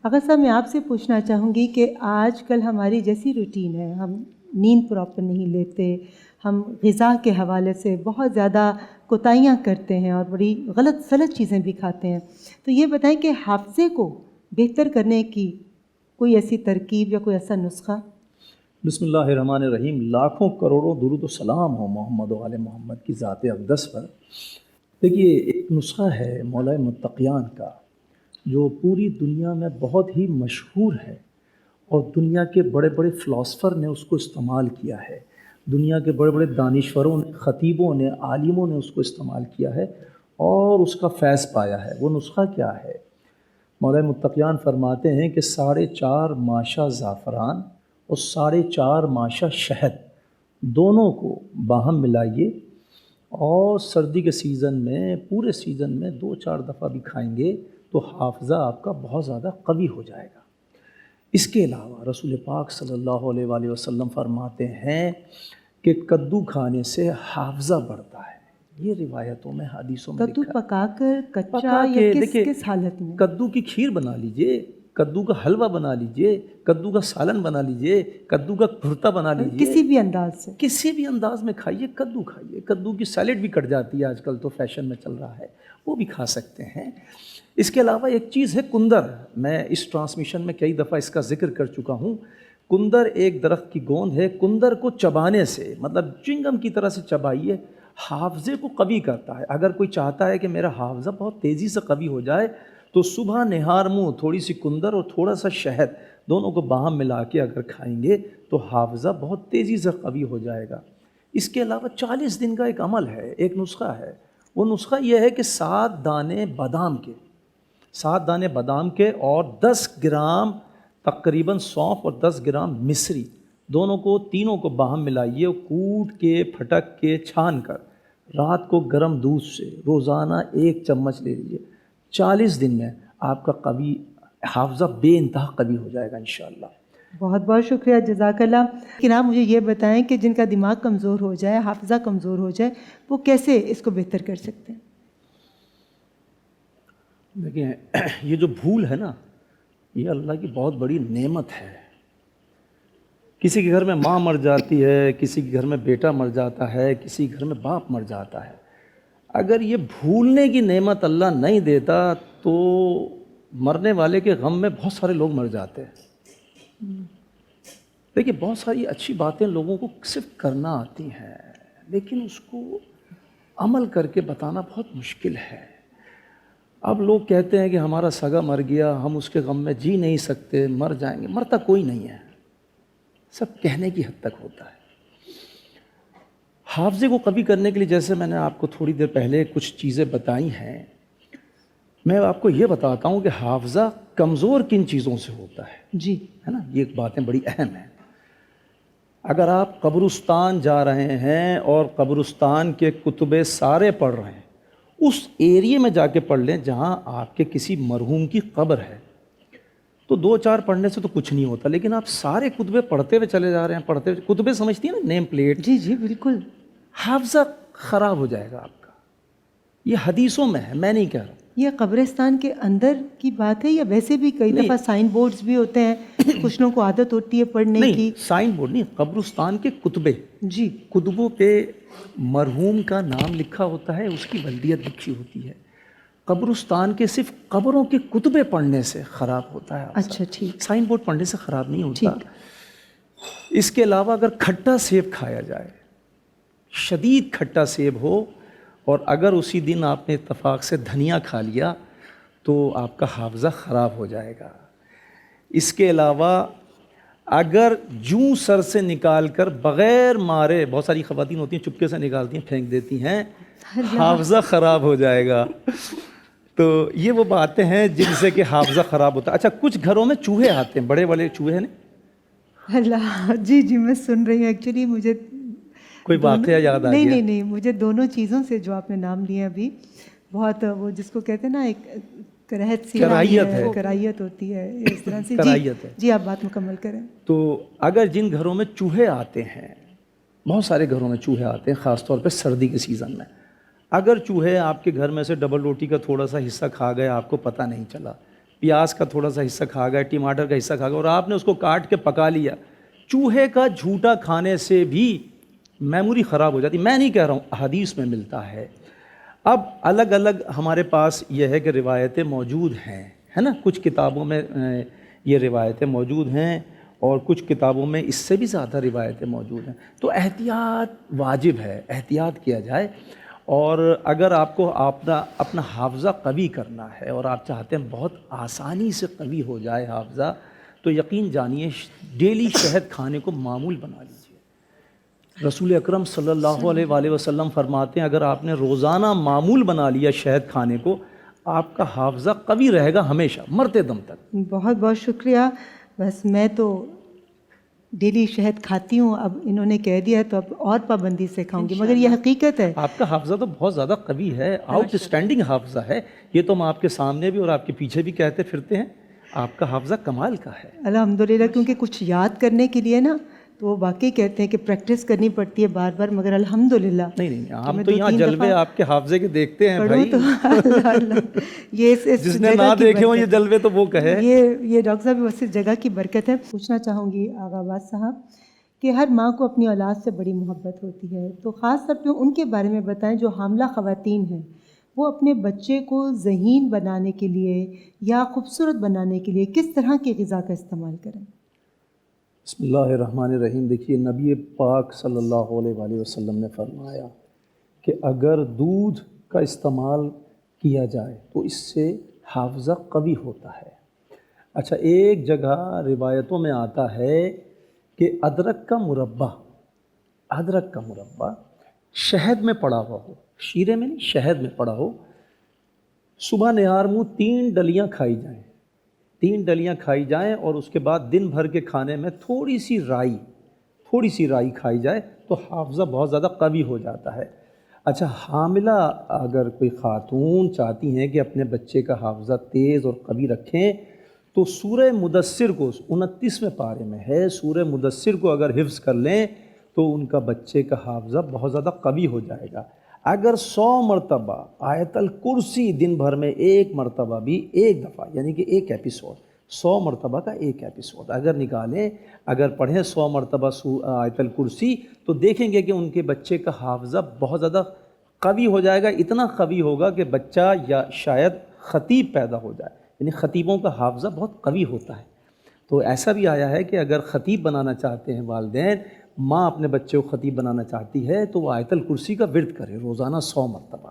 آغا صاحب میں آپ سے پوچھنا چاہوں گی کہ آج کل ہماری جیسی روٹین ہے، ہم نیند پراپر نہیں لیتے، ہم غذا کے حوالے سے بہت زیادہ کوتاہیاں کرتے ہیں اور بڑی غلط سلط چیزیں بھی کھاتے ہیں، تو یہ بتائیں کہ حافظے کو بہتر کرنے کی کوئی ایسی ترکیب یا کوئی ایسا نسخہ؟ بسم اللہ الرحمن الرحیم۔ لاکھوں کروڑوں درود و سلام ہو محمد و آل محمد کی ذات اقدس پر۔ دیکھیے، ایک نسخہ ہے مولا متقیان کا جو پوری دنیا میں بہت ہی مشہور ہے، اور دنیا کے بڑے بڑے فلاسفر نے اس کو استعمال کیا ہے، دنیا کے بڑے بڑے دانشوروں نے، خطیبوں نے، عالموں نے اس کو استعمال کیا ہے اور اس کا فیض پایا ہے۔ وہ نسخہ کیا ہے؟ مولا متقیان فرماتے ہیں کہ 4.5 ماشا زعفران اور 4.5 ماشا شہد دونوں کو باہم ملائیے، اور سردی کے سیزن میں، پورے سیزن میں 2-4 دفعہ بھی کھائیں گے تو حافظہ آپ کا بہت زیادہ قوی ہو جائے گا۔ اس کے علاوہ رسول پاک صلی اللہ علیہ وآلہ وسلم فرماتے ہیں کہ کدو کھانے سے حافظہ بڑھتا ہے۔ یہ روایتوں میں، حدیثوں میں کدو لکھا ہے۔ پکا کر کچا پکا یا کے کس دیکھیں، کس حالت میں؟ کدو کی کھیر بنا لیجئے، کدو کا حلوہ بنا لیجئے، کدو کا سالن بنا لیجئے، کدو کا بھرتا بنا لیجئے، کسی بھی انداز سے کسی بھی انداز میں کھائیے، کدو کھائیے۔ کدو کی سیلیڈ بھی کٹ جاتی ہے، آج کل تو فیشن میں چل رہا ہے، وہ بھی کھا سکتے ہیں۔ اس کے علاوہ ایک چیز ہے کندر، میں اس ٹرانسمیشن میں کئی دفعہ اس کا ذکر کر چکا ہوں۔ کندر ایک درخت کی گوند ہے، کندر کو چبانے سے، مطلب چنگم کی طرح سے چبائیے، حافظے کو قوی کرتا ہے۔ اگر کوئی چاہتا ہے کہ میرا حافظہ بہت تیزی سے قوی ہو جائے تو صبح نہار منہ تھوڑی سی کندر اور تھوڑا سا شہد دونوں کو باہم ملا کے اگر کھائیں گے تو حافظہ بہت تیزی سے قوی ہو جائے گا۔ اس کے علاوہ 40 دن کا ایک عمل ہے، ایک نسخہ ہے۔ وہ نسخہ یہ ہے کہ 7 دانے بادام کے، 7 دانے بادام کے اور 10 گرام تقریباً سونف اور 10 گرام مصری، دونوں کو، تینوں کو باہم ملائیے، کوٹ کے، پھٹک کے، چھان کر رات کو گرم دودھ سے روزانہ 1 چمچ لے لیجیے۔ 40 دن میں آپ کا قوی حافظہ بے انتہا قوی ہو جائے گا انشاءاللہ۔ بہت بہت شکریہ، جزاک اللہ۔ لیکن آپ مجھے یہ بتائیں کہ جن کا دماغ کمزور ہو جائے، حافظہ کمزور ہو جائے، وہ کیسے اس کو بہتر کر سکتے ہیں؟ دیکھیں، یہ جو بھول ہے نا، یہ اللہ کی بہت بڑی نعمت ہے۔ کسی کے گھر میں ماں مر جاتی ہے، کسی کے گھر میں بیٹا مر جاتا ہے، کسی کے گھر میں باپ مر جاتا ہے۔ اگر یہ بھولنے کی نعمت اللہ نہیں دیتا تو مرنے والے کے غم میں بہت سارے لوگ مر جاتے ہیں۔ دیکھیے، بہت ساری اچھی باتیں لوگوں کو صرف کرنا آتی ہیں، لیکن اس کو عمل کر کے بتانا بہت مشکل ہے۔ اب لوگ کہتے ہیں کہ ہمارا سگا مر گیا، ہم اس کے غم میں جی نہیں سکتے، مر جائیں گے۔ مرتا کوئی نہیں ہے، سب کہنے کی حد تک ہوتا ہے۔ حافظے کو قوی کرنے کے لیے، جیسے میں نے آپ کو تھوڑی دیر پہلے کچھ چیزیں بتائی ہیں، میں آپ کو یہ بتاتا ہوں کہ حافظہ کمزور کن چیزوں سے ہوتا ہے، جی، ہے نا؟ یہ باتیں بڑی اہم ہیں۔ اگر آپ قبرستان جا رہے ہیں اور قبرستان کے کتبے سارے پڑھ رہے ہیں، اس ایریے میں جا کے پڑھ لیں جہاں آپ کے کسی مرحوم کی قبر ہے، تو 2-4 پڑھنے سے تو کچھ نہیں ہوتا، لیکن آپ سارے کتبے پڑھتے ہوئے چلے جا رہے ہیں، پڑھتے ہوئے، کتبے سمجھتی ہیں نا، نیم پلیٹ، جی جی بالکل، حافظہ خراب ہو جائے گا آپ کا۔ یہ حدیثوں میں ہے، میں نہیں کہہ رہا ہوں۔ یہ قبرستان کے اندر کی بات ہے یا ویسے بھی کئی دفعہ سائن بورڈز بھی ہوتے ہیں، کچھ لوگوں کو عادت ہوتی ہے پڑھنے کی؟ نہیں، سائن بورڈ نہیں، قبرستان کے کتبے، جی، کتبوں پہ مرحوم کا نام لکھا ہوتا ہے، اس کی بلدیت لکھی ہوتی ہے۔ قبرستان کے صرف قبروں کے کتبے پڑھنے سے خراب ہوتا ہے۔ اچھا ٹھیک، سائن بورڈ پڑھنے سے خراب نہیں ہوتا۔ ٹھیک۔ اس کے علاوہ اگر کھٹا سیب کھایا جائے، شدید کھٹا سیب ہو، اور اگر اسی دن آپ نے اتفاق سے دھنیا کھا لیا تو آپ کا حافظہ خراب ہو جائے گا۔ اس کے علاوہ اگر جوں سر سے نکال کر بغیر مارے، بہت ساری خواتین ہوتی ہیں چپکے سے نکالتی ہیں، پھینک دیتی ہیں، حافظہ خراب ہو جائے گا۔ تو یہ وہ باتیں ہیں جن سے کہ حافظہ خراب ہوتا ہے۔ اچھا، کچھ گھروں میں چوہے آتے ہیں، بڑے بڑے چوہے ہیں۔ اللہ، جی جی میں سن رہی ہوں۔ ایکچولی مجھے کوئی واقعہ یاد آ گیا؟ نہیں، مجھے دونوں چیزوں سے جو آپ نے نام لیے ابھی، بہت وہ جس کو کہتے ہیں نا، ایک کراہیت ہوتی ہے، اس طرح سے۔ جی آپ بات مکمل کریں۔ تو اگر جن گھروں میں چوہے آتے ہیں، بہت سارے گھروں میں چوہے آتے ہیں، خاص طور پہ سردی کے سیزن میں، اگر چوہے آپ کے گھر میں سے ڈبل روٹی کا تھوڑا سا حصہ کھا گئے، آپ کو پتہ نہیں چلا، پیاز کا تھوڑا سا حصہ کھا گئے، ٹماٹر کا حصہ کھا گئے، اور آپ نے اس کو کاٹ کے پکا لیا، چوہے کا جھوٹا کھانے سے بھی میموری خراب ہو جاتی. میں نہیں کہہ رہا ہوں، حدیث میں ملتا ہے. اب الگ الگ ہمارے پاس یہ ہے کہ روایتیں موجود ہیں، ہے نا. کچھ کتابوں میں یہ روایتیں موجود ہیں اور کچھ کتابوں میں اس سے بھی زیادہ روایتیں موجود ہیں. تو احتیاط واجب ہے، احتیاط کیا جائے. اور اگر آپ کو اپنا حافظہ قوی کرنا ہے اور آپ چاہتے ہیں بہت آسانی سے قوی ہو جائے حافظہ، تو یقین جانیے ڈیلی شہد کھانے کو معمول بنا لیجیے. رسول اکرم صلی اللہ علیہ وآلہ وسلم فرماتے ہیں اگر آپ نے روزانہ معمول بنا لیا شہد کھانے کو، آپ کا حافظہ قوی رہے گا ہمیشہ مرتے دم تک. بہت بہت شکریہ. بس میں تو ڈیلی شہد کھاتی ہوں، اب انہوں نے کہہ دیا ہے تو اب اور پابندی سے کھاؤں گی، مگر یہ حقیقت ہے. آپ کا حافظہ تو بہت زیادہ قوی ہے، آؤٹ اسٹینڈنگ حافظہ ہے. یہ تو ہم آپ کے سامنے بھی اور آپ کے پیچھے بھی کہتے پھرتے ہیں، آپ کا حافظہ کمال کا ہے. الحمدللہ. کیونکہ کچھ یاد کرنے کے لیے نا تو وہ واقعی کہتے ہیں کہ پریکٹس کرنی پڑتی ہے بار بار، مگر الحمدللہ نہیں ہم تو یہاں جلوے آپ کے حافظے کے دیکھتے ہیں پڑھوں بھائی. تو اللہ اللہ، یہ اس جس نے جگہ نہ کی دیکھے ہوں یہ برکت جلوے تو وہ کہے. یہ ڈاکٹر صاحب اس جگہ کی برکت ہے. پوچھنا چاہوں گی آغا عباس صاحب کہ ہر ماں کو اپنی اولاد سے بڑی محبت ہوتی ہے، تو خاص طور پہ ان کے بارے میں بتائیں جو حاملہ خواتین ہیں، وہ اپنے بچے کو ذہین بنانے کے لیے یا خوبصورت بنانے کے لیے کس طرح کی غذا کا استعمال کریں. بسم اللہ الرحمن الرحیم. دیکھیے نبی پاک صلی اللہ علیہ وآلہ وسلم نے فرمایا کہ اگر دودھ کا استعمال کیا جائے تو اس سے حافظہ قوی ہوتا ہے. اچھا، ایک جگہ روایتوں میں آتا ہے کہ ادرک کا مربع شہد میں پڑا ہوا ہو، شیرے میں نہیں شہد میں پڑا ہو، صبح نہار منہ 3 ڈلیاں کھائی جائیں، 3 ڈلیاں کھائی جائیں، اور اس کے بعد دن بھر کے کھانے میں تھوڑی سی رائی کھائی جائے تو حافظہ بہت زیادہ قوی ہو جاتا ہے. اچھا، حاملہ اگر کوئی خاتون چاہتی ہیں کہ اپنے بچے کا حافظہ تیز اور قوی رکھیں تو سورہ مدثر کو 29ویں پارے میں ہے، سورہ مدثر کو اگر حفظ کر لیں تو ان کا بچے کا حافظہ بہت زیادہ قوی ہو جائے گا. اگر 100 مرتبہ آیت الکرسی دن بھر میں ایک مرتبہ بھی ایک دفعہ، یعنی کہ ایک ایپیسوڈ، 100 مرتبہ کا ایک ایپیسوڈ اگر نکالیں، اگر پڑھیں 100 مرتبہ آیت الکرسی، تو دیکھیں گے کہ ان کے بچے کا حافظہ بہت زیادہ قوی ہو جائے گا. اتنا قوی ہوگا کہ بچہ یا شاید خطیب پیدا ہو جائے. یعنی خطیبوں کا حافظہ بہت قوی ہوتا ہے. تو ایسا بھی آیا ہے کہ اگر خطیب بنانا چاہتے ہیں والدین، ماں اپنے بچے کو خطیب بنانا چاہتی ہے تو وہ آیت الکرسی کا ورد کرے روزانہ 100 مرتبہ.